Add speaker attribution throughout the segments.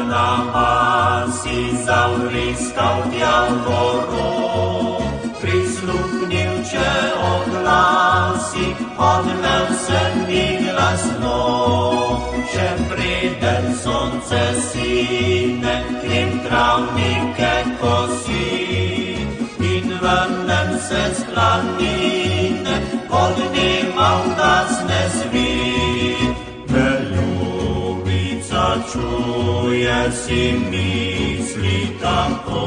Speaker 1: na pasi zawriskał diaworą, prislupnił cię oglasik, odleł sen i glasno, się pryden słońce sine, krim trawnikę kosi, inwernem se sklanine, podniewał gasne swit. Ljubica czuje si misli tako,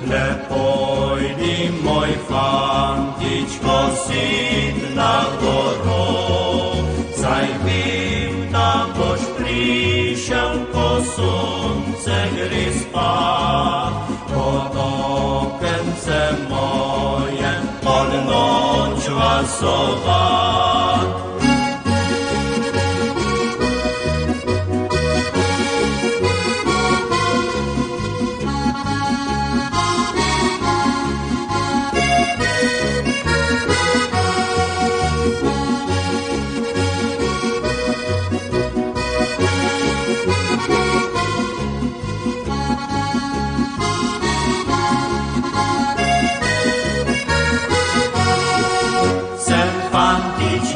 Speaker 1: le pojdi moj fantičko sit na goro, zaj vim da boš prišel, ko sonce gre spat, pod okence moje pod noč vasovat.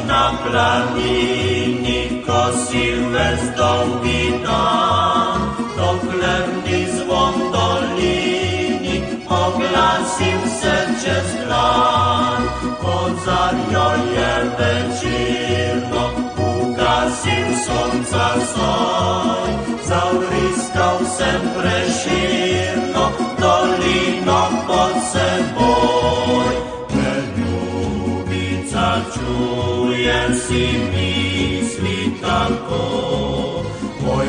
Speaker 1: Na planini kosiłę z dąbina, do chlebni zwon dolini, oglasił serce sklan, pod zarioje wieczirno, ugasił słońca soj, zawriskał sem preširno, dolino pod seboj. Czuje si misli tako, moj